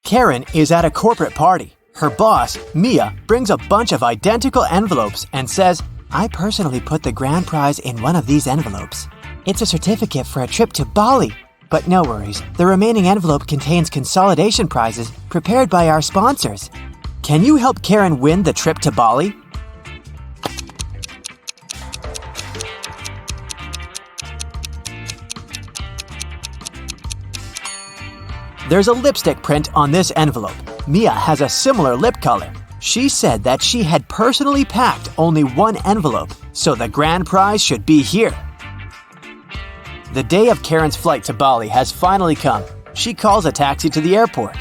Karen is at a corporate party. Her boss, Mia, brings a bunch of identical envelopes and says, "I personally put the grand prize in one of these envelopes. It's a certificate for a trip to Bali. But no worries, the remaining envelope contains consolidation prizes prepared by our sponsors. Can you help Karen win the trip to Bali?" There's a lipstick print on this envelope. Mia has a similar lip color. She said that she had personally packed only one envelope, so the grand prize should be here. The day of Karen's flight to Bali has finally come. She calls a taxi to the airport.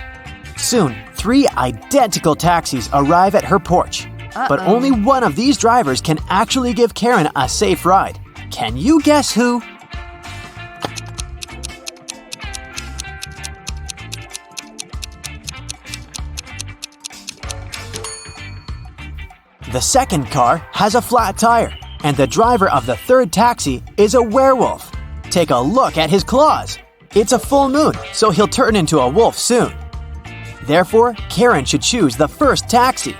Soon, 3 identical taxis arrive at her porch. But only one of these drivers can actually give Karen a safe ride. Can you guess who? The second car has a flat tire, and the driver of the third taxi is a werewolf. Take a look at his claws. It's a full moon, so he'll turn into a wolf soon. Therefore, Karen should choose the first taxi.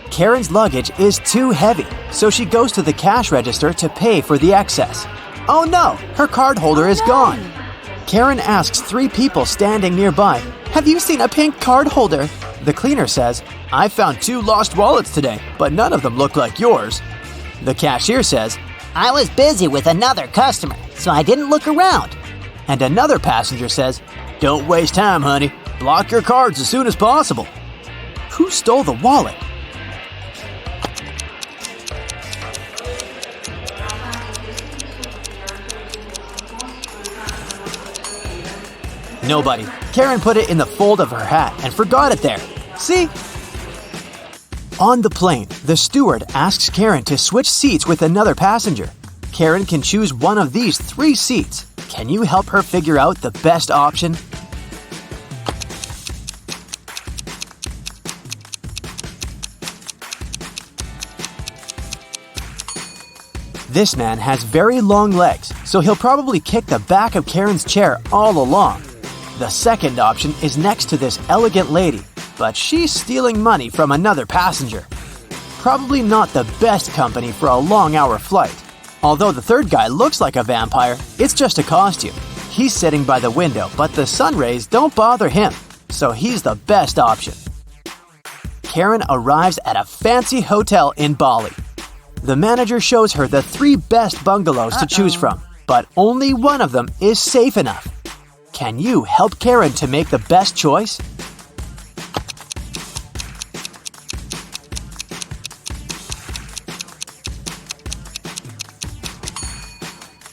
Karen's luggage is too heavy, so she goes to the cash register to pay for the excess. Oh no, her card holder is gone. Karen asks 3 people standing nearby, "Have you seen a pink card holder?" The cleaner says, "I found 2 lost wallets today, but none of them look like yours." The cashier says, "I was busy with another customer, so I didn't look around." And another passenger says, "Don't waste time, honey. Block your cards as soon as possible." Who stole the wallet? Nobody. Karen put it in the fold of her hat and forgot it there. See? On the plane, the steward asks Karen to switch seats with another passenger. Karen can choose one of these 3 seats. Can you help her figure out the best option? This man has very long legs, so he'll probably kick the back of Karen's chair all along. The second option is next to this elegant lady, but she's stealing money from another passenger. Probably not the best company for a long-hour flight. Although the third guy looks like a vampire, it's just a costume. He's sitting by the window, but the sun rays don't bother him, so he's the best option. Karen arrives at a fancy hotel in Bali. The manager shows her the 3 best bungalows to choose from, but only one of them is safe enough. Can you help Karen to make the best choice?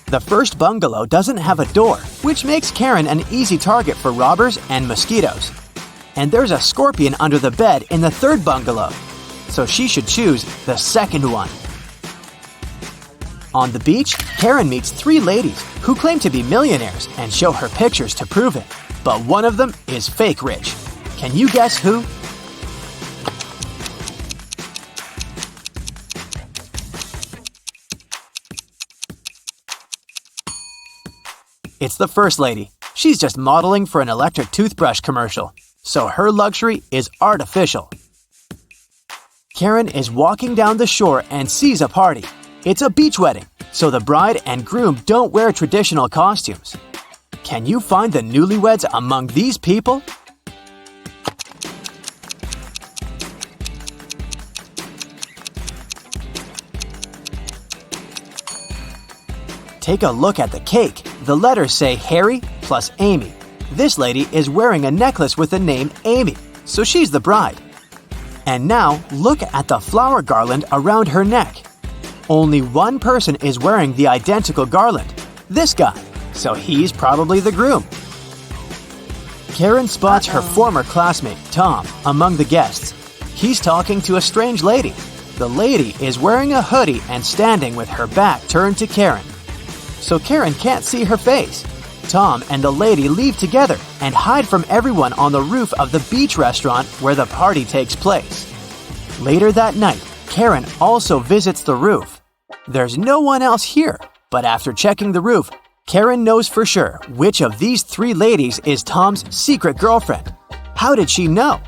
The first bungalow doesn't have a door, which makes Karen an easy target for robbers and mosquitoes. And there's a scorpion under the bed in the third bungalow, so she should choose the second one. On the beach, Karen meets 3 ladies who claim to be millionaires and show her pictures to prove it. But one of them is fake rich. Can you guess who? It's the first lady. She's just modeling for an electric toothbrush commercial, so her luxury is artificial. Karen is walking down the shore and sees a party. It's a beach wedding, so the bride and groom don't wear traditional costumes. Can you find the newlyweds among these people? Take a look at the cake. The letters say Harry plus Amy. This lady is wearing a necklace with the name Amy, so she's the bride. And now, look at the flower garland around her neck. Only one person is wearing the identical garland, this guy, so he's probably the groom. Karen spots her former classmate, Tom, among the guests. He's talking to a strange lady. The lady is wearing a hoodie and standing with her back turned to Karen, so Karen can't see her face. Tom and the lady leave together and hide from everyone on the roof of the beach restaurant where the party takes place. Later that night, Karen also visits the roof. There's no one else here, but after checking the roof, Karen knows for sure which of these three ladies is Tom's secret girlfriend. How did she know?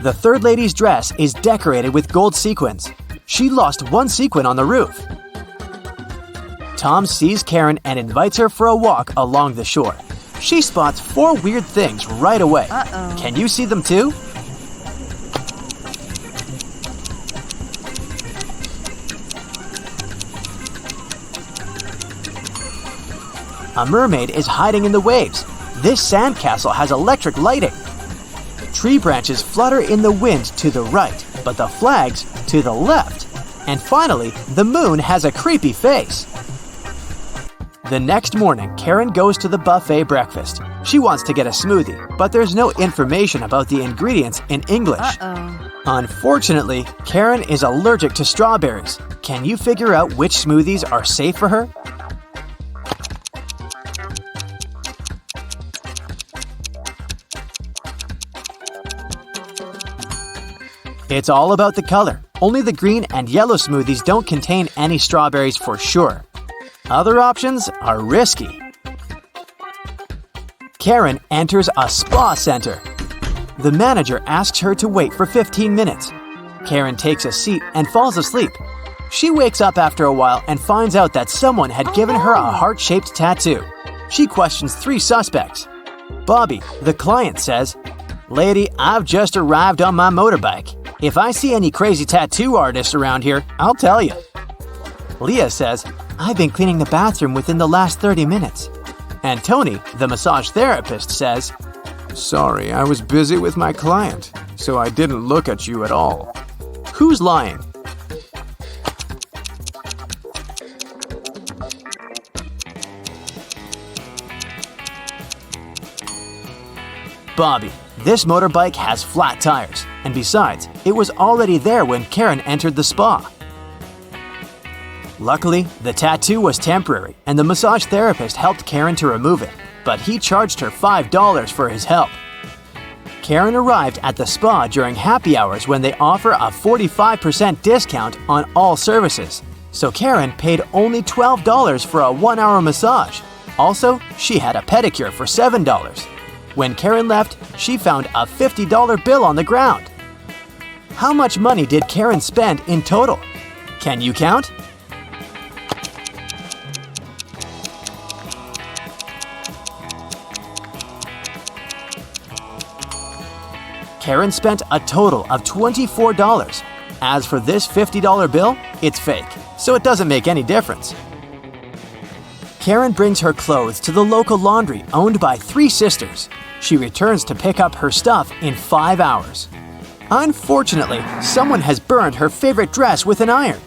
The third lady's dress is decorated with gold sequins. She lost one sequin on the roof. Tom sees Karen and invites her for a walk along the shore. She spots four weird things right away. Can you see them too? A mermaid is hiding in the waves. This sandcastle has electric lighting. Tree branches flutter in the wind to the right, but the flags to the left. And finally, the moon has a creepy face. The next morning, Karen goes to the buffet breakfast. She wants to get a smoothie, but there's no information about the ingredients in English. Unfortunately, Karen is allergic to strawberries. Can you figure out which smoothies are safe for her? It's all about the color. Only the green and yellow smoothies don't contain any strawberries for sure. Other options are risky. Karen enters a spa center. The manager asks her to wait for 15 minutes. Karen takes a seat and falls asleep. She wakes up after a while and finds out that someone had given her a heart-shaped tattoo. She questions three suspects. Bobby, the client, says, "Lady, I've just arrived on my motorbike. If I see any crazy tattoo artists around here, I'll tell you." Leah says, "I've been cleaning the bathroom within the last 30 minutes. And Tony, the massage therapist, says, "Sorry, I was busy with my client, so I didn't look at you at all." Who's lying? Bobby. This motorbike has flat tires, and besides, it was already there when Karen entered the spa. Luckily, the tattoo was temporary, and the massage therapist helped Karen to remove it, but he charged her $5 for his help. Karen arrived at the spa during happy hours when they offer a 45% discount on all services, so Karen paid only $12 for a 1-hour massage. Also, she had a pedicure for $7. When Karen left, she found a $50 bill on the ground. How much money did Karen spend in total? Can you count? Karen spent a total of $24. As for this $50 bill, it's fake, so it doesn't make any difference. Karen brings her clothes to the local laundry owned by three sisters. She returns to pick up her stuff in 5 hours. Unfortunately, someone has burned her favorite dress with an iron.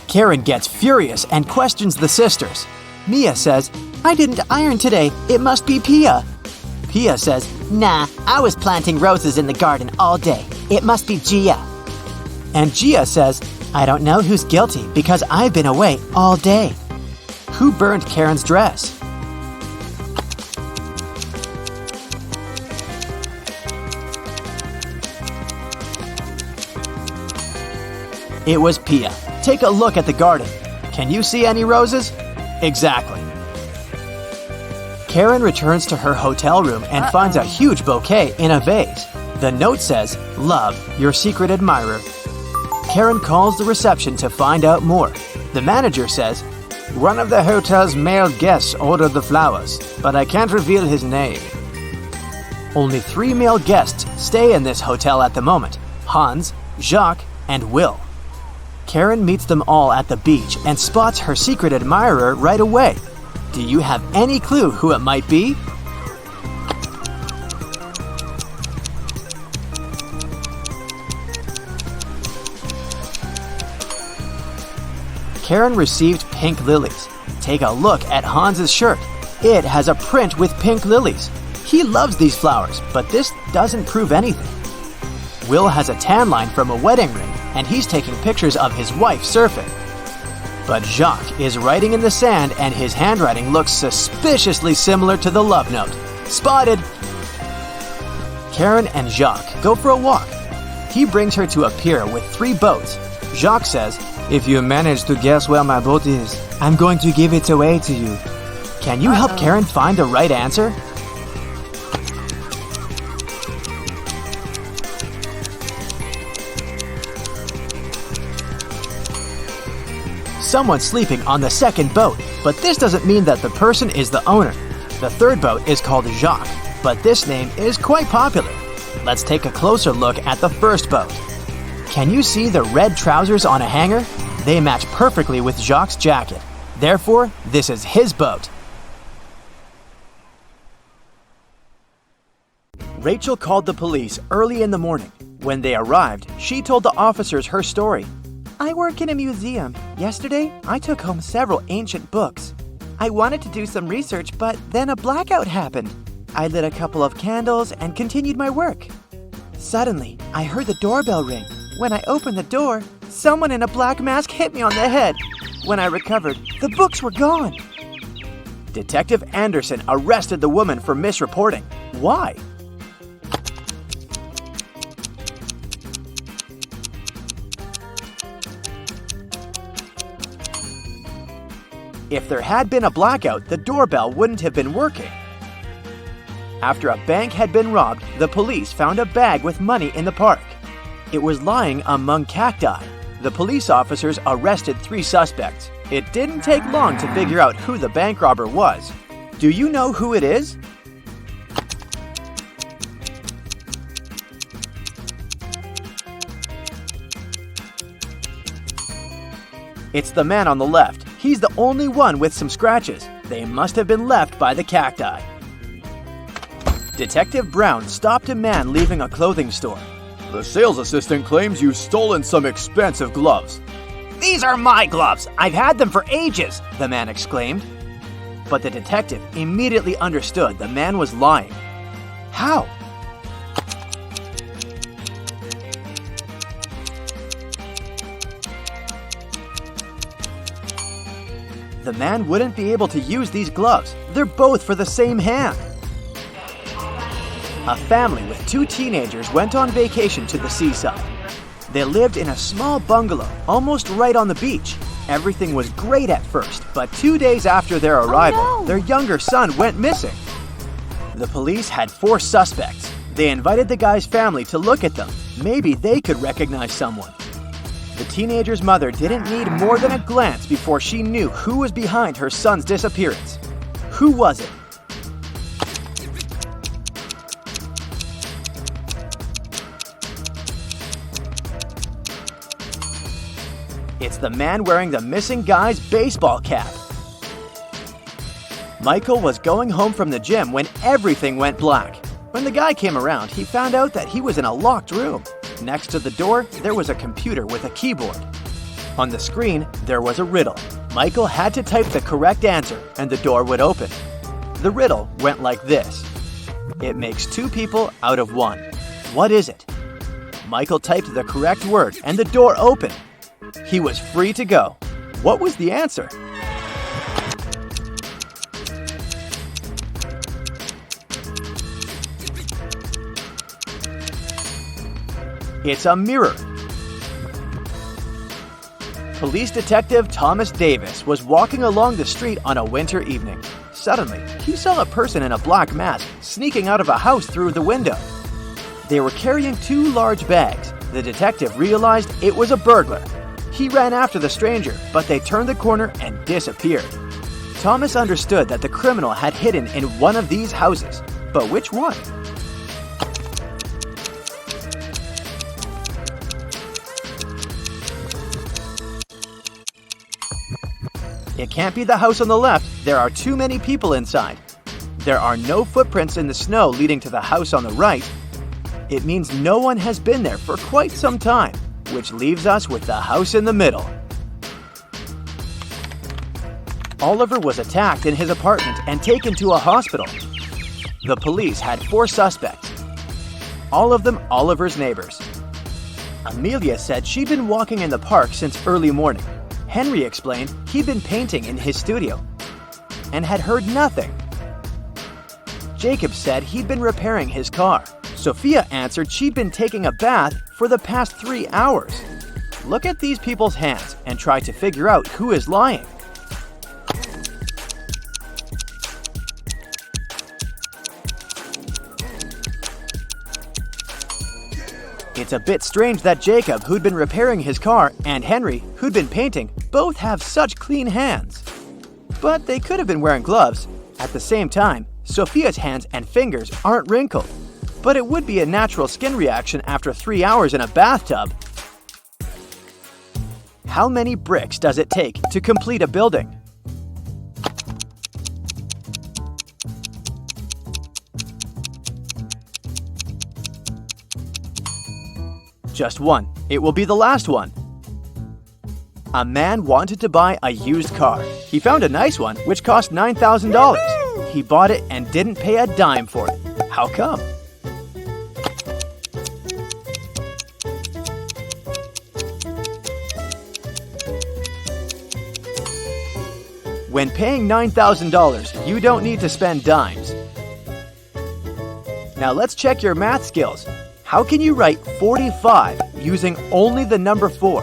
Karen gets furious and questions the sisters. Mia says, "I didn't iron today. It must be Pia." Pia says, Nah, I was planting roses in the garden all day. It must be Gia. and Gia says, "I don't know who's guilty because I've been away all day." Who burned Karen's dress? It was Pia. Take a look at the garden. Can you see any roses? Exactly. Karen returns to her hotel room and finds a huge bouquet in a vase. The note says, "Love, your secret admirer." Karen calls the reception to find out more. The manager says, "One of the hotel's male guests ordered the flowers, but I can't reveal his name." Only 3 male guests stay in this hotel at the moment: Hans, Jacques, and Will. Karen meets them all at the beach and spots her secret admirer right away. Do you have any clue who it might be? Karen received pink lilies. Take a look at Hans's shirt. It has a print with pink lilies. He loves these flowers, but this doesn't prove anything. Will has a tan line from a wedding ring, and he's taking pictures of his wife surfing. But Jacques is writing in the sand, and his handwriting looks suspiciously similar to the love note. Spotted! Karen and Jacques go for a walk. He brings her to a pier with 3 boats. Jacques says, "If you manage to guess where my boat is, I'm going to give it away to you." Can you help Karen find the right answer? Someone's sleeping on the second boat, but this doesn't mean that the person is the owner. The third boat is called Jacques, but this name is quite popular. Let's take a closer look at the first boat. Can you see the red trousers on a hanger? They match perfectly with Jacques' jacket. Therefore, this is his boat. Rachel called the police early in the morning. When they arrived, she told the officers her story. "I work in a museum. Yesterday, I took home several ancient books. I wanted to do some research, but then a blackout happened. I lit a couple of candles and continued my work. Suddenly, I heard the doorbell ring. When I opened the door, someone in a black mask hit me on the head. When I recovered, the books were gone." Detective Anderson arrested the woman for misreporting. Why? If there had been a blackout, the doorbell wouldn't have been working. After a bank had been robbed, the police found a bag with money in the park. It was lying among cacti. The police officers arrested 3 suspects. It didn't take long to figure out who the bank robber was. Do you know who it is? It's the man on the left. He's the only one with some scratches. They must have been left by the cacti. Detective Brown stopped a man leaving a clothing store. "The sales assistant claims you've stolen some expensive gloves." "These are my gloves. I've had them for ages," the man exclaimed. But the detective immediately understood the man was lying. How? The man wouldn't be able to use these gloves. They're both for the same hand. A family with 2 teenagers went on vacation to the seaside. They lived in a small bungalow, almost right on the beach. Everything was great at first, but 2 days after their arrival, their younger son went missing. The police had 4 suspects. They invited the guy's family to look at them. Maybe they could recognize someone. The teenager's mother didn't need more than a glance before she knew who was behind her son's disappearance. Who was it? It's the man wearing the missing guy's baseball cap. Michael was going home from the gym when everything went black. When the guy came around, he found out that he was in a locked room. Next to the door, there was a computer with a keyboard. On the screen, there was a riddle. Michael had to type the correct answer, and the door would open. The riddle went like this. It makes 2 people out of 1. What is it? Michael typed the correct word, and the door opened. He was free to go. What was the answer? It's a mirror. Police detective Thomas Davis was walking along the street on a winter evening. Suddenly, he saw a person in a black mask sneaking out of a house through the window. They were carrying 2 large bags. The detective realized it was a burglar. He ran after the stranger, but they turned the corner and disappeared. Thomas understood that the criminal had hidden in one of these houses. But which one? It can't be the house on the left. There are too many people inside. There are no footprints in the snow leading to the house on the right. It means no one has been there for quite some time, which leaves us with the house in the middle. Oliver was attacked in his apartment and taken to a hospital. The police had 4 suspects, all of them Oliver's neighbors. Amelia said she'd been walking in the park since early morning. Henry explained he'd been painting in his studio and had heard nothing. Jacob said he'd been repairing his car. Sophia answered she'd been taking a bath for the past 3 hours. Look at these people's hands and try to figure out who is lying. It's a bit strange that Jacob, who'd been repairing his car, and Henry, who'd been painting, both have such clean hands. But they could have been wearing gloves. At the same time, Sophia's hands and fingers aren't wrinkled. But it would be a natural skin reaction after 3 hours in a bathtub. How many bricks does it take to complete a building? Just one. It will be the last one. A man wanted to buy a used car. He found a nice one which cost $9,000. He bought it and didn't pay a dime for it. How come? When paying $9,000, you don't need to spend dimes. Now let's check your math skills. How can you write 45 using only the number 4?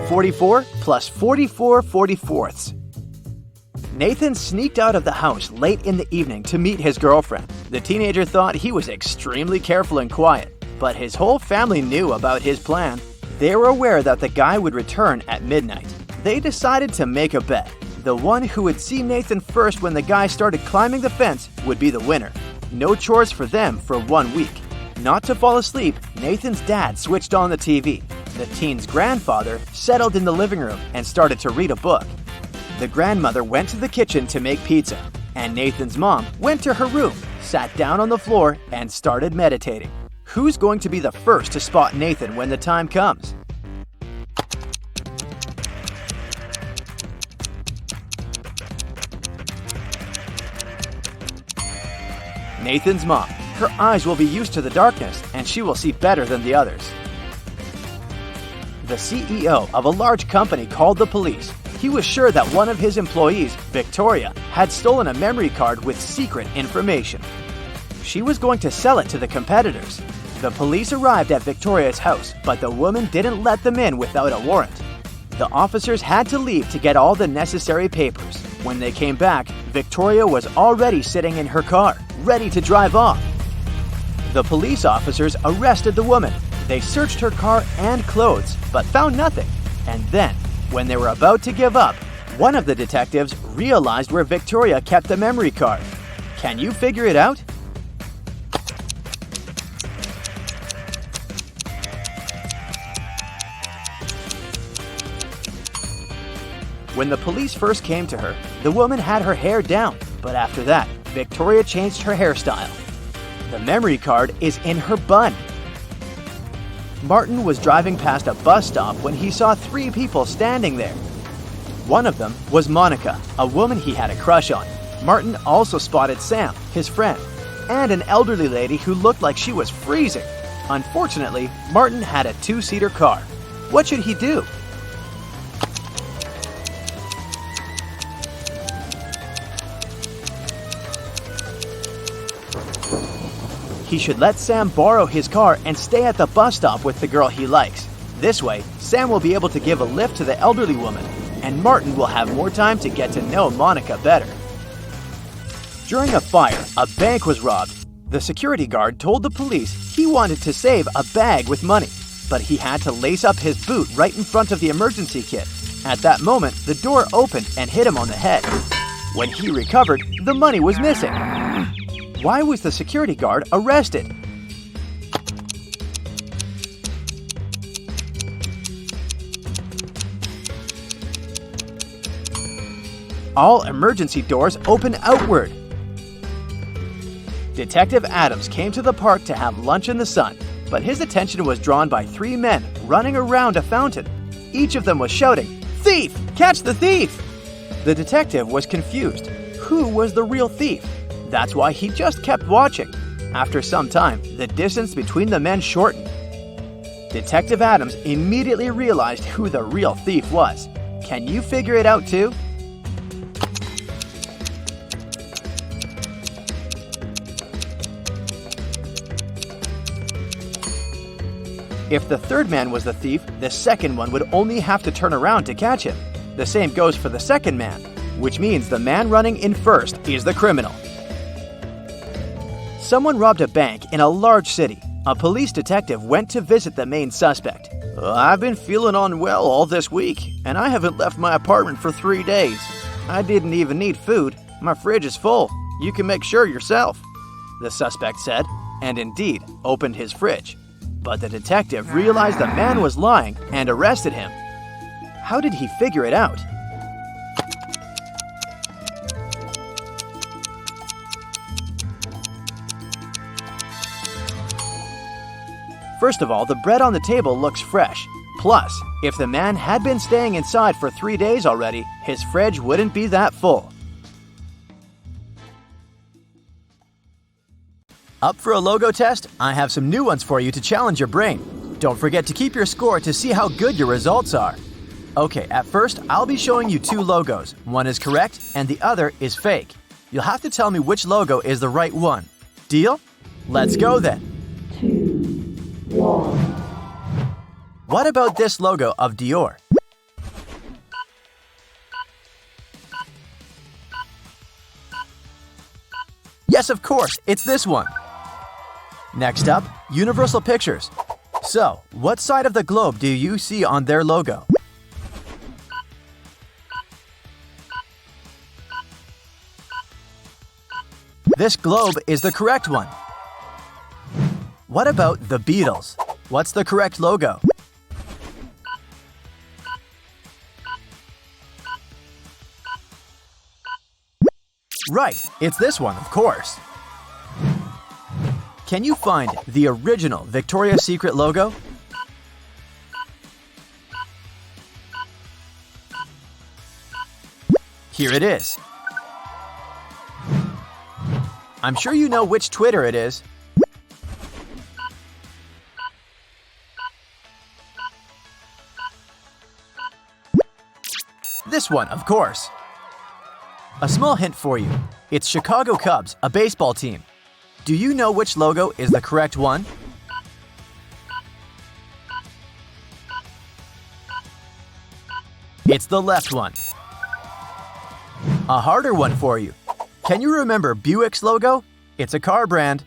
(44 plus 44 44ths). Nathan sneaked out of the house late in the evening to meet his girlfriend. The teenager thought he was extremely careful and quiet, but his whole family knew about his plan. They were aware that the guy would return at midnight. They decided to make a bet. The one who would see Nathan first when the guy started climbing the fence would be the winner. No chores for them for 1 week. Not to fall asleep, Nathan's dad switched on the TV. The teen's grandfather settled in the living room and started to read a book. The grandmother went to the kitchen to make pizza, and Nathan's mom went to her room, sat down on the floor, and started meditating. Who's going to be the first to spot Nathan when the time comes? Nathan's mom. Her eyes will be used to the darkness, and she will see better than the others. The CEO of a large company called the police. He was sure that one of his employees, Victoria, had stolen a memory card with secret information. She was going to sell it to the competitors. The police arrived at Victoria's house, but the woman didn't let them in without a warrant. The officers had to leave to get all the necessary papers. When they came back, Victoria was already sitting in her car, ready to drive off. The police officers arrested the woman. They searched her car and clothes, but found nothing. And then, when they were about to give up, one of the detectives realized where Victoria kept the memory card. Can you figure it out? When the police first came to her, the woman had her hair down, but after that, Victoria changed her hairstyle. The memory card is in her bun. Martin was driving past a bus stop when he saw 3 people standing there. One of them was Monica, a woman he had a crush on. Martin also spotted Sam, his friend, and an elderly lady who looked like she was freezing. Unfortunately, Martin had a 2-seater car. What should he do? He should let Sam borrow his car and stay at the bus stop with the girl he likes. This way, Sam will be able to give a lift to the elderly woman, and Martin will have more time to get to know Monica better. During a fire, a bank was robbed. The security guard told the police he wanted to save a bag with money, but he had to lace up his boot right in front of the emergency kit. At that moment, the door opened and hit him on the head. When he recovered, the money was missing. Why was the security guard arrested? All emergency doors open outward. Detective Adams came to the park to have lunch in the sun, but his attention was drawn by 3 men running around a fountain. Each of them was shouting, "Thief! Catch the thief!" The detective was confused. Who was the real thief? That's why he just kept watching. After some time, the distance between the men shortened. Detective Adams immediately realized who the real thief was. Can you figure it out too? If the third man was the thief, the second one would only have to turn around to catch him. The same goes for the second man, which means the man running in first is the criminal. Someone robbed a bank in a large city. A police detective went to visit the main suspect. "I've been feeling unwell all this week, and I haven't left my apartment for 3 days. I didn't even need food. My fridge is full. You can make sure yourself," the suspect said, and indeed opened his fridge. But the detective realized the man was lying and arrested him. How did he figure it out? First of all, the bread on the table looks fresh. Plus, if the man had been staying inside for 3 days already, his fridge wouldn't be that full. Up for a logo test? I have some new ones for you to challenge your brain. Don't forget to keep your score to see how good your results are. Okay, at first, I'll be showing you 2 logos. One is correct and the other is fake. You'll have to tell me which logo is the right one. Deal? Let's go then. 2, 1. What about this logo of Dior? Yes, of course, it's this one. Next up, Universal Pictures. So, what side of the globe do you see on their logo? This globe is the correct one. What about the Beatles? What's the correct logo? Right, it's this one, of course. Can you find the original Victoria's Secret logo? Here it is. I'm sure you know which Twitter it is. This one, of course. A small hint for you. It's Chicago Cubs, a baseball team. Do you know which logo is the correct one? It's the left one. A harder one for you. Can you remember Buick's logo? It's a car brand.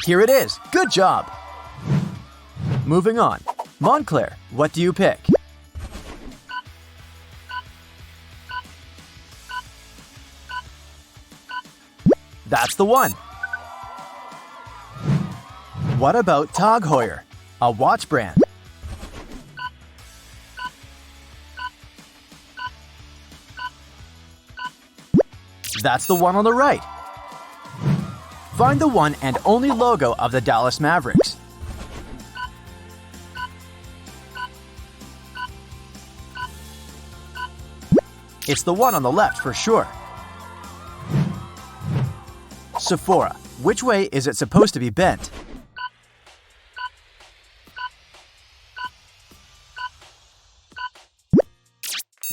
Here it is. Good job. Moving on. Montclair, what do you pick? That's the one. What about Tag Heuer, a watch brand? That's the one on the right. Find the one and only logo of the Dallas Mavericks. It's the one on the left for sure. Sephora, which way is it supposed to be bent?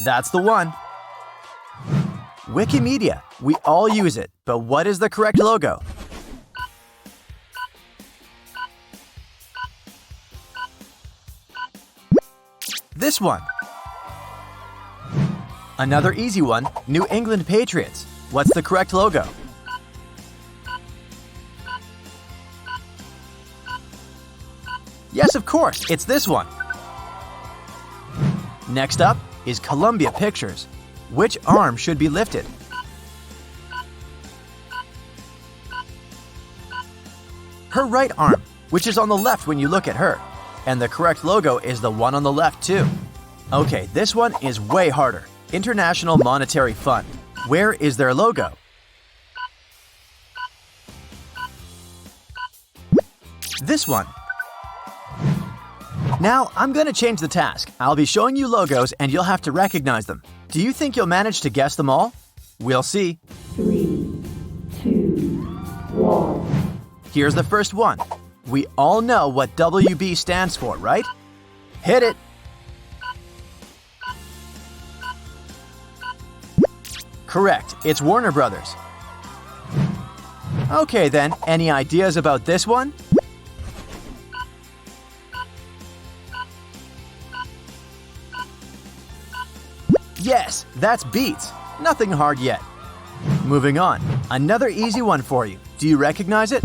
That's the one. Wikimedia, we all use it, but what is the correct logo? This one. Another easy one, New England Patriots. What's the correct logo? Yes, of course, it's this one. Next up is Columbia Pictures. Which arm should be lifted? Her right arm, which is on the left when you look at her. And the correct logo is the one on the left too. Okay, this one is way harder. International Monetary Fund. Where is their logo? This one. Now, I'm going to change the task. I'll be showing you logos and you'll have to recognize them. Do you think you'll manage to guess them all? We'll see. 3, 2, 1. Here's the first one. We all know what WB stands for, right? Hit it! Correct, it's Warner Brothers. Okay then, any ideas about this one? Yes, that's Beats. Nothing hard yet. Moving on, another easy one for you. Do you recognize it?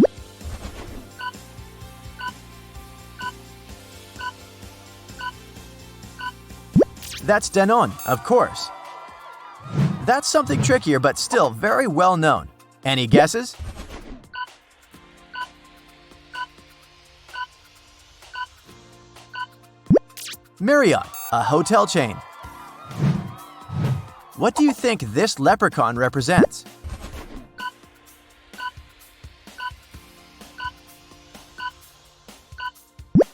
That's Danone, of course. That's something trickier but still very well known. Any guesses? Marriott, a hotel chain. What do you think this leprechaun represents?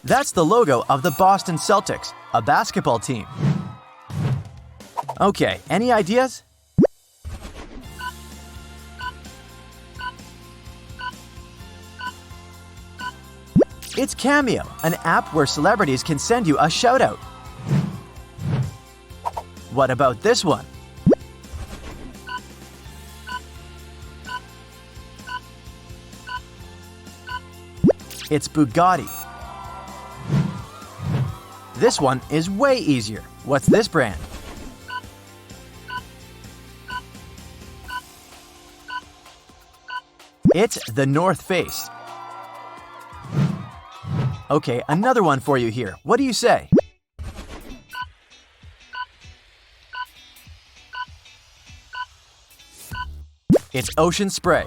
That's the logo of the Boston Celtics, a basketball team. Okay, any ideas? It's Cameo, an app where celebrities can send you a shout-out. What about this one? It's Bugatti. This one is way easier. What's this brand? It's the North Face. Okay, another one for you here. What do you say? It's Ocean Spray.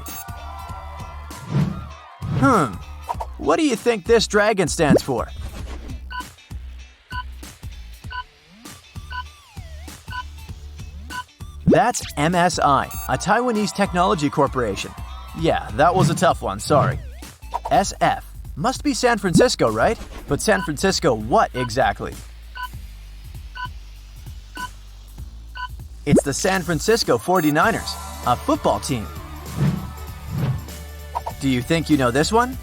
What do you think this dragon stands for? That's MSI, a Taiwanese technology corporation. Yeah, that was a tough one, sorry. SF. Must be San Francisco, right? But San Francisco what exactly? It's the San Francisco 49ers, a football team. Do you think you know this one?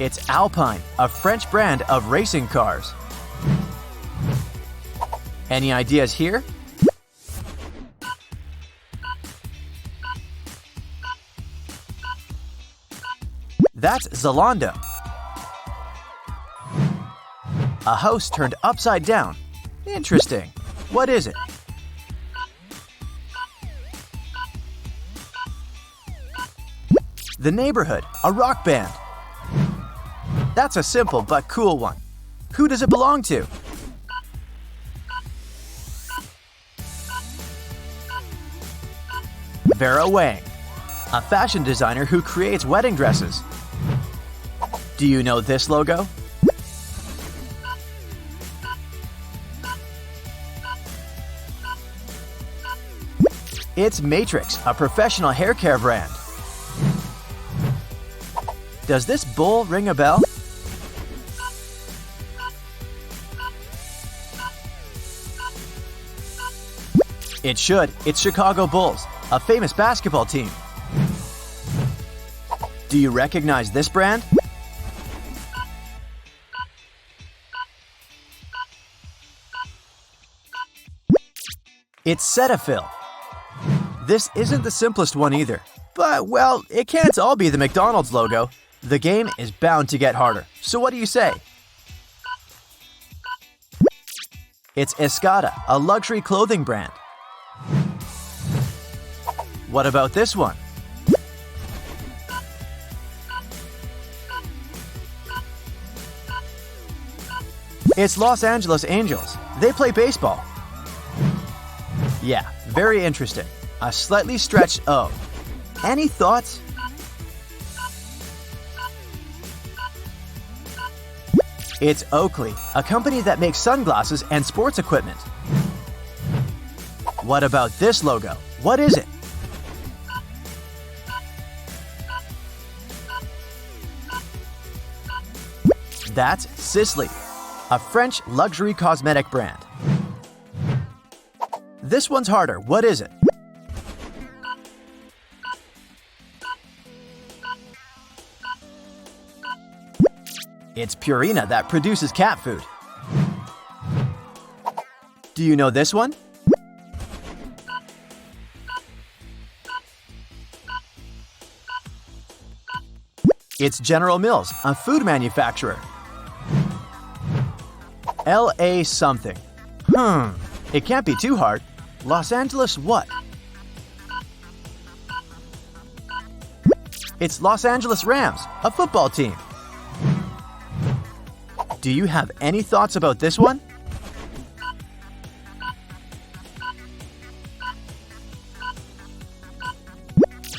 It's Alpine, a French brand of racing cars. Any ideas here? That's Zalando. A house turned upside down. Interesting. What is it? The Neighborhood, a rock band. That's a simple but cool one. Who does it belong to? Vera Wang, a fashion designer who creates wedding dresses. Do you know this logo? It's Matrix, a professional hair care brand. Does this bull ring a bell? It should. It's Chicago Bulls, a famous basketball team. Do you recognize this brand? It's Cetaphil. This isn't the simplest one either, but well, it can't all be the McDonald's logo. The game is bound to get harder, so what do you say? It's Escada, a luxury clothing brand. What about this one? It's Los Angeles Angels. They play baseball. Yeah, very interesting. A slightly stretched O. Any thoughts? It's Oakley, a company that makes sunglasses and sports equipment. What about this logo? What is it? That's Sisley, a French luxury cosmetic brand. This one's harder. What is it? It's Purina that produces cat food. Do you know this one? It's General Mills, a food manufacturer. LA something. It can't be too hard. Los Angeles what? It's Los Angeles Rams, a football team. Do you have any thoughts about this one?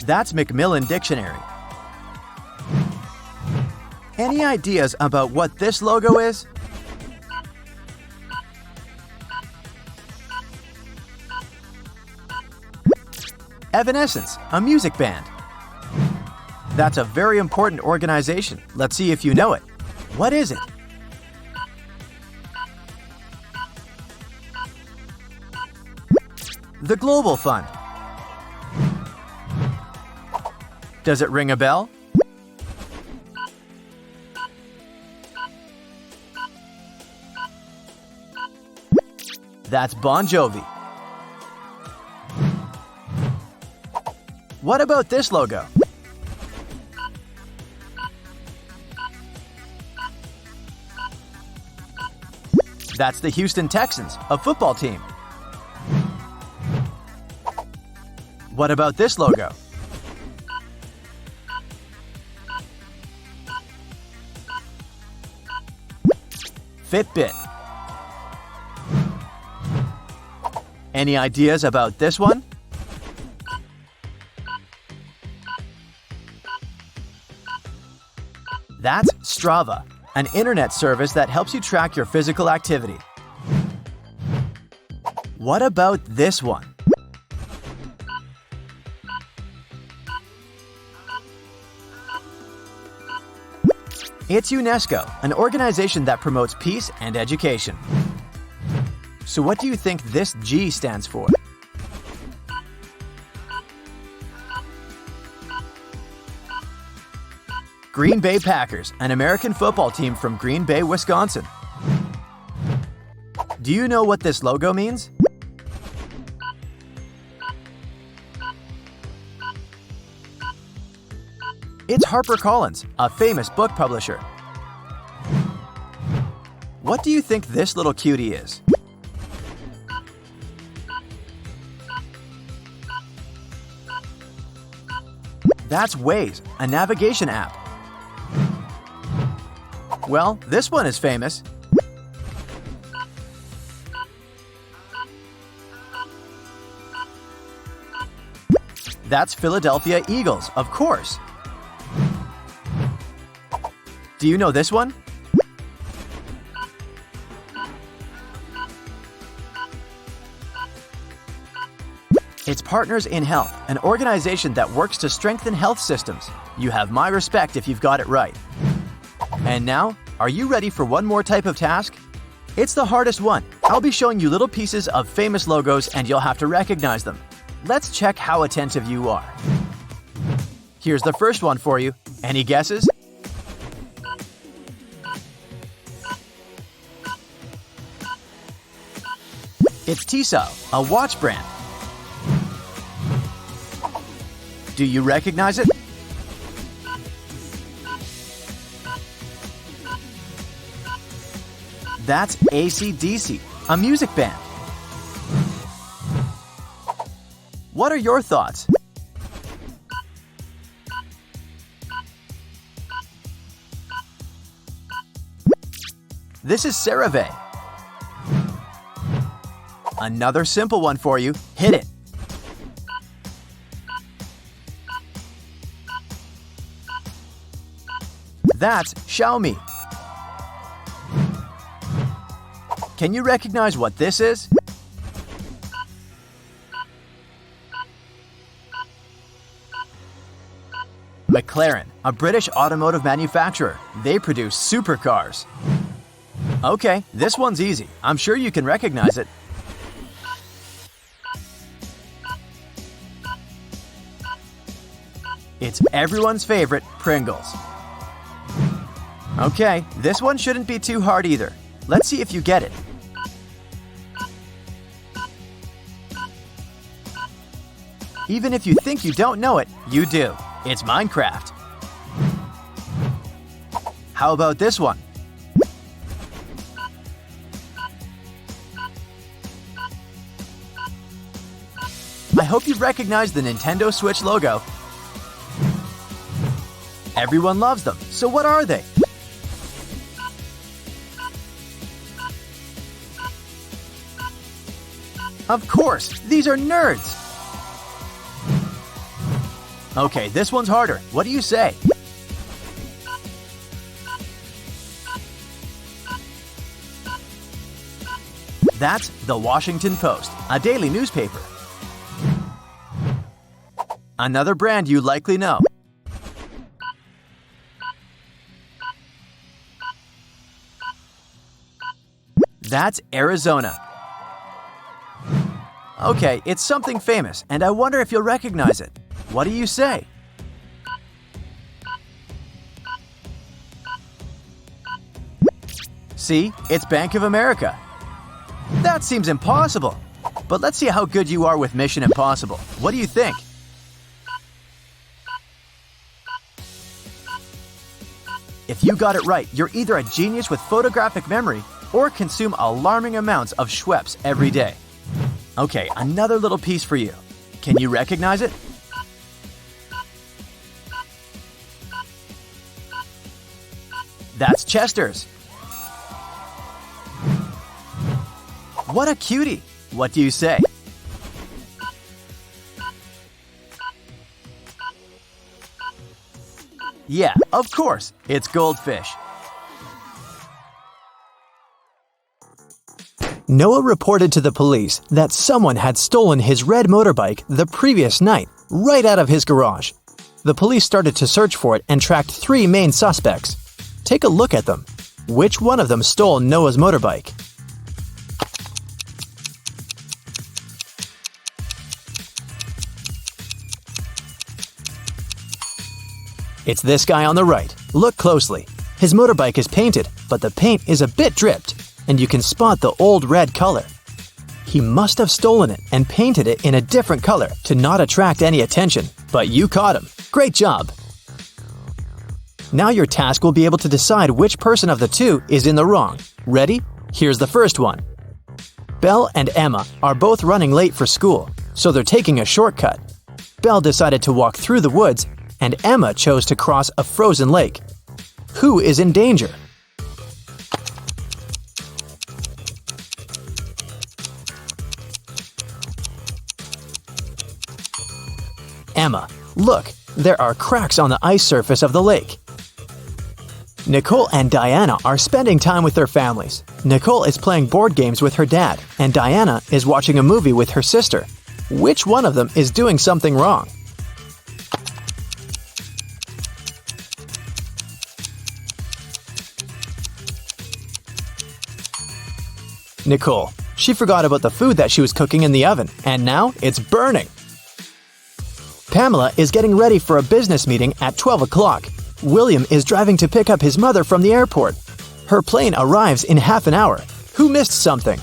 That's Macmillan Dictionary. Any ideas about what this logo is? Evanescence, a music band. That's a very important organization. Let's see if you know it. What is it? The Global Fund. Does it ring a bell? That's Bon Jovi. What about this logo? That's the Houston Texans, a football team. What about this logo? Fitbit. Any ideas about this one? That's Strava, an internet service that helps you track your physical activity. What about this one? It's UNESCO, an organization that promotes peace and education. So what do you think this G stands for? Green Bay Packers, an American football team from Green Bay, Wisconsin. Do you know what this logo means? It's HarperCollins, a famous book publisher. What do you think this little cutie is? That's Waze, a navigation app. Well, this one is famous. That's Philadelphia Eagles, of course. Do you know this one? It's Partners in Health, an organization that works to strengthen health systems. You have my respect if you've got it right. And now, are you ready for one more type of task? It's the hardest one. I'll be showing you little pieces of famous logos and you'll have to recognize them. Let's check how attentive you are. Here's the first one for you. Any guesses? It's Tissot, a watch brand. Do you recognize it? That's AC/DC, a music band. What are your thoughts? This is CeraVe. Another simple one for you. Hit it. That's Xiaomi. Can you recognize what this is? McLaren, a British automotive manufacturer. They produce supercars. Okay, this one's easy. I'm sure you can recognize it. It's everyone's favorite, Pringles. Okay, this one shouldn't be too hard either. Let's see if you get it. Even if you think you don't know it, you do. It's Minecraft. How about this one? I hope you recognize the Nintendo Switch logo. Everyone loves them, so what are they? Of course, these are nerds. Okay, this one's harder. What do you say? That's the Washington Post, a daily newspaper. Another brand you likely know. That's Arizona. Okay, it's something famous, and I wonder if you'll recognize it. What do you say? See, it's Bank of America. That seems impossible. But let's see how good you are with Mission Impossible. What do you think? If you got it right, you're either a genius with photographic memory or consume alarming amounts of Schweppes every day. Okay, another little piece for you. Can you recognize it? That's Chester's. What a cutie! What do you say? Yeah, of course, it's Goldfish. Noah reported to the police that someone had stolen his red motorbike the previous night, right out of his garage. The police started to search for it and tracked 3 main suspects. Take a look at them. Which one of them stole Noah's motorbike? It's this guy on the right. Look closely. His motorbike is painted, but the paint is a bit dripped, and you can spot the old red color. He must have stolen it and painted it in a different color to not attract any attention, but you caught him. Great job! Now your task will be able to decide which person of the 2 is in the wrong. Ready? Here's the first one. Belle and Emma are both running late for school, so they're taking a shortcut. Belle decided to walk through the woods, and Emma chose to cross a frozen lake. Who is in danger? Emma, look, there are cracks on the ice surface of the lake. Nicole and Diana are spending time with their families. Nicole is playing board games with her dad, and Diana is watching a movie with her sister. Which one of them is doing something wrong? Nicole. She forgot about the food that she was cooking in the oven, and now it's burning. Pamela is getting ready for a business meeting at 12 o'clock. William is driving to pick up his mother from the airport. Her plane arrives in half an hour. Who missed something?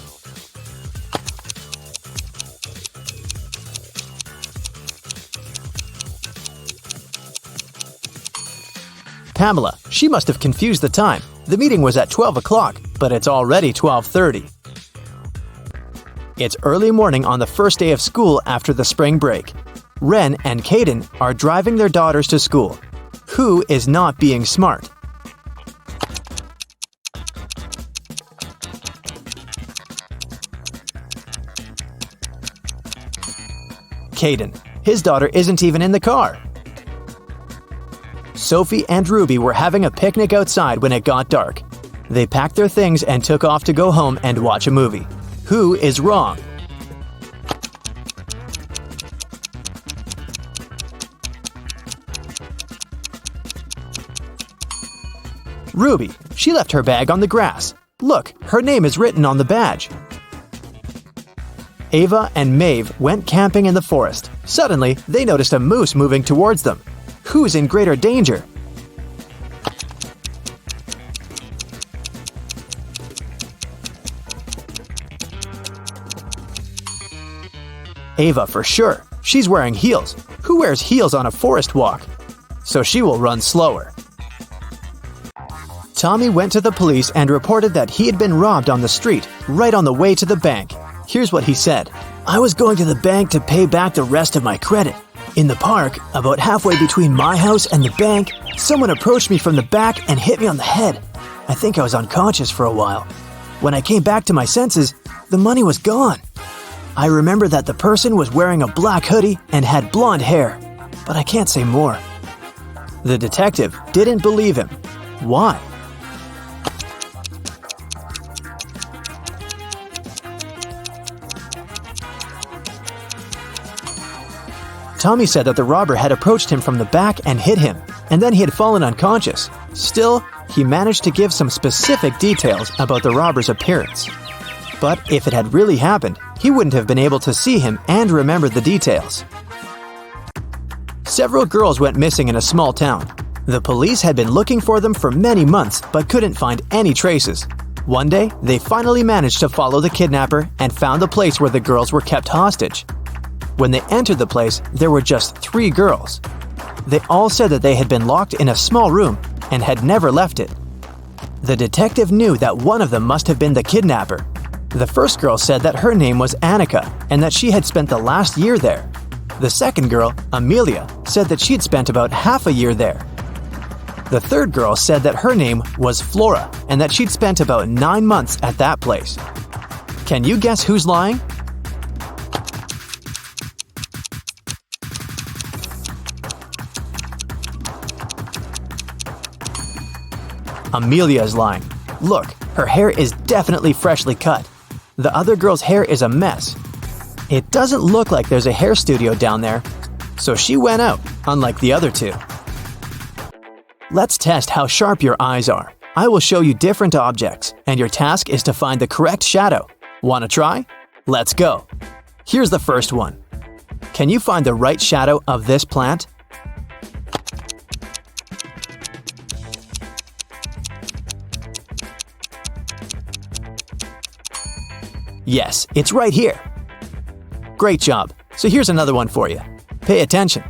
Pamela. She must have confused the time. The meeting was at 12 o'clock, but it's already 12:30. It's early morning on the first day of school after the spring break. Ren and Caden are driving their daughters to school. Who is not being smart? Caden. His daughter isn't even in the car. Sophie and Ruby were having a picnic outside when it got dark. They packed their things and took off to go home and watch a movie. Who is wrong? Ruby. She left her bag on the grass. Look, her name is written on the badge. Ava and Maeve went camping in the forest. Suddenly, they noticed a moose moving towards them. Who's in greater danger? Ava for sure. She's wearing heels. Who wears heels on a forest walk? So she will run slower. Tommy went to the police and reported that he had been robbed on the street, right on the way to the bank. Here's what he said. I was going to the bank to pay back the rest of my credit. In the park, about halfway between my house and the bank, someone approached me from the back and hit me on the head. I think I was unconscious for a while. When I came back to my senses, the money was gone. I remember that the person was wearing a black hoodie and had blonde hair, but I can't say more. The detective didn't believe him. Why? Tommy said that the robber had approached him from the back and hit him, and then he had fallen unconscious. Still, he managed to give some specific details about the robber's appearance. But if it had really happened, he wouldn't have been able to see him and remember the details. Several girls went missing in a small town. The police had been looking for them for many months but couldn't find any traces. One day, they finally managed to follow the kidnapper and found the place where the girls were kept hostage. When they entered the place, there were just 3 girls. They all said that they had been locked in a small room and had never left it. The detective knew that one of them must have been the kidnapper. The first girl said that her name was Annika and that she had spent the last year there. The second girl, Amelia, said that she'd spent about half a year there. The third girl said that her name was Flora and that she'd spent about 9 months at that place. Can you guess who's lying? Amelia is lying. Look, her hair is definitely freshly cut. The other girl's hair is a mess. It doesn't look like there's a hair studio down there, so she went out, unlike the other 2. Let's test how sharp your eyes are. I will show you different objects, and your task is to find the correct shadow. Wanna try? Let's go. Here's the first one. Can you find the right shadow of this plant? Yes, it's right here. Great job. So here's another one for you. Pay attention.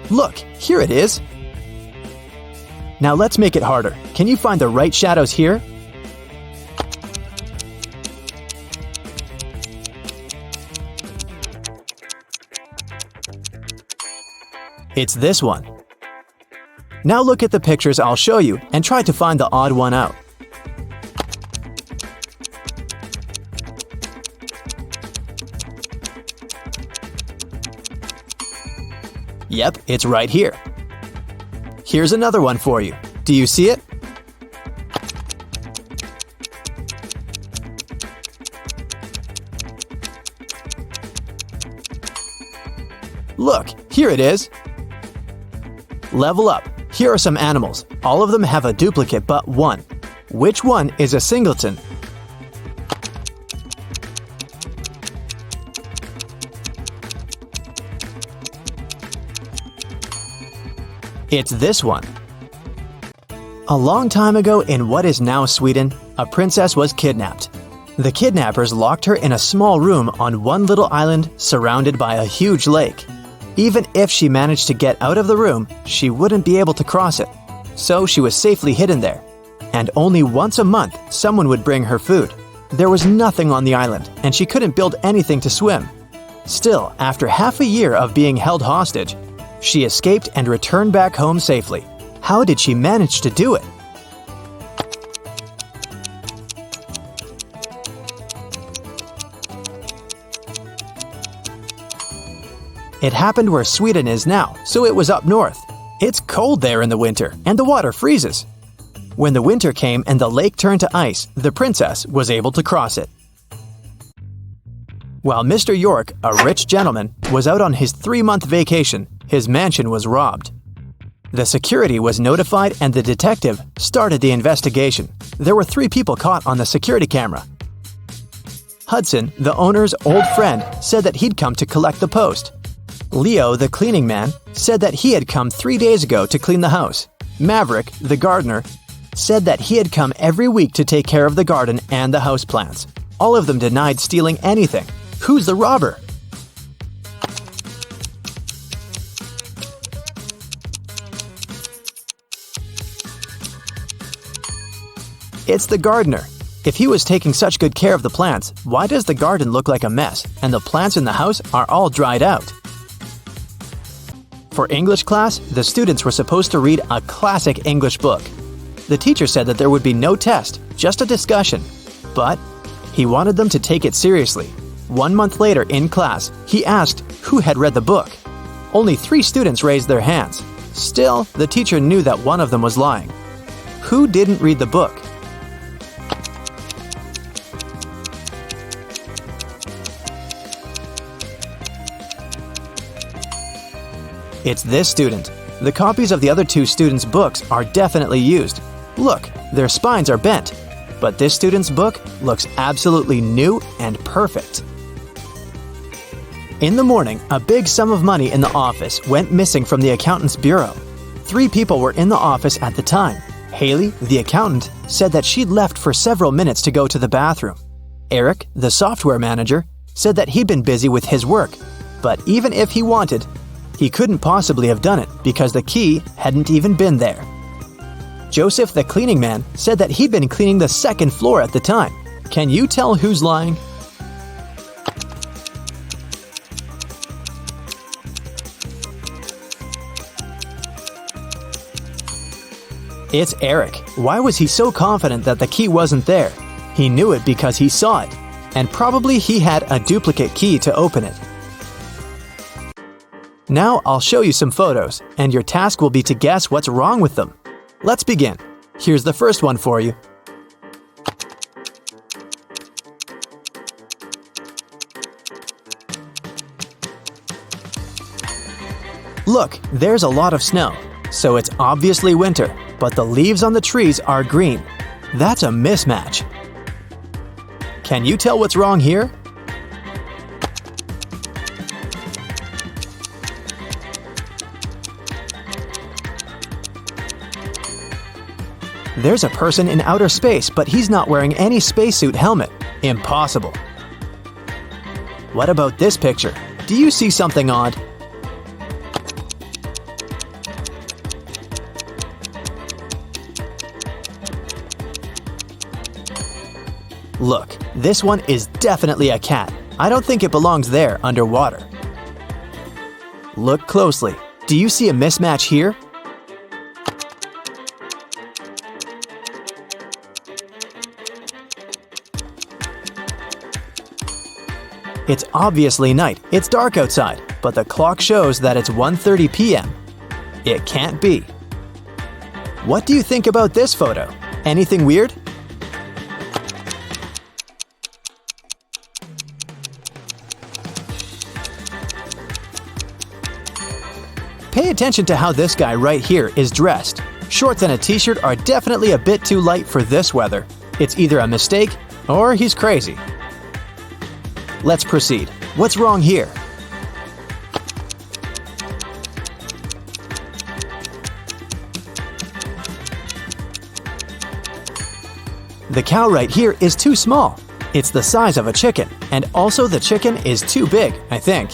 Look, here it is. Now let's make it harder. Can you find the right shadows here? It's this one. Now look at the pictures I'll show you and try to find the odd one out. Yep, it's right here. Here's another one for you. Do you see it? Look, here it is. Level up. Here are some animals. All of them have a duplicate but one. Which one is a singleton? It's this one. A long time ago in what is now Sweden, a princess was kidnapped. The kidnappers locked her in a small room on one little island surrounded by a huge lake. Even if she managed to get out of the room, she wouldn't be able to cross it. So she was safely hidden there. And only once a month, someone would bring her food. There was nothing on the island, and she couldn't build anything to swim. Still, after half a year of being held hostage, she escaped and returned back home safely. How did she manage to do it? It happened where Sweden is now, so it was up north. It's cold there in the winter, and the water freezes. When the winter came and the lake turned to ice, the princess was able to cross it. While Mr. York, a rich gentleman, was out on his 3-month vacation, his mansion was robbed. The security was notified and the detective started the investigation. There were 3 people caught on the security camera. Hudson, the owner's old friend, said that he'd come to collect the post. Leo, the cleaning man, said that he had come 3 days ago to clean the house. Maverick, the gardener, said that he had come every week to take care of the garden and the houseplants. All of them denied stealing anything. Who's the robber? It's the gardener. If he was taking such good care of the plants, why does the garden look like a mess and the plants in the house are all dried out? For English class, the students were supposed to read a classic English book. The teacher said that there would be no test, just a discussion. But he wanted them to take it seriously. 1 month later in class, he asked who had read the book. Only 3 students raised their hands. Still, the teacher knew that one of them was lying. Who didn't read the book? It's this student. The copies of the other 2 students' books are definitely used. Look, their spines are bent. But this student's book looks absolutely new and perfect. In the morning, a big sum of money in the office went missing from the accountant's bureau. 3 people were in the office at the time. Haley, the accountant, said that she'd left for several minutes to go to the bathroom. Eric, the software manager, said that he'd been busy with his work. But even if he wanted, he couldn't possibly have done it because the key hadn't even been there. Joseph, the cleaning man, said that he'd been cleaning the 2nd floor at the time. Can you tell who's lying? It's Eric. Why was he so confident that the key wasn't there? He knew it because he saw it, and probably he had a duplicate key to open it. Now I'll show you some photos, and your task will be to guess what's wrong with them. Let's begin. Here's the first one for you. Look, there's a lot of snow, so it's obviously winter, but the leaves on the trees are green. That's a mismatch. Can you tell what's wrong here? There's a person in outer space, but he's not wearing any spacesuit helmet. Impossible. What about this picture? Do you see something odd? Look, this one is definitely a cat. I don't think it belongs there underwater. Look closely. Do you see a mismatch here? It's obviously night. It's dark outside, but the clock shows that it's 1:30 p.m. It can't be. What do you think about this photo? Anything weird? Pay attention to how this guy right here is dressed. Shorts and a t-shirt are definitely a bit too light for this weather. It's either a mistake or he's crazy. Let's proceed. What's wrong here? The cow right here is too small. It's the size of a chicken, and also the chicken is too big, I think.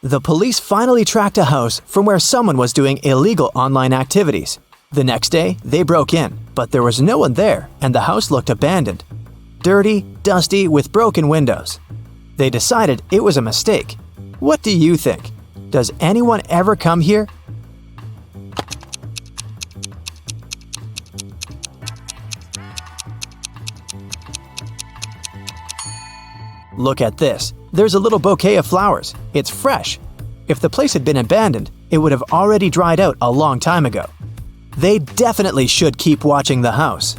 The police finally tracked a house from where someone was doing illegal online activities. The next day, they broke in, but there was no one there, and the house looked abandoned. Dirty, dusty, with broken windows. They decided it was a mistake. What do you think? Does anyone ever come here? Look at this. There's a little bouquet of flowers. It's fresh. If the place had been abandoned, it would have already dried out a long time ago. They definitely should keep watching the house.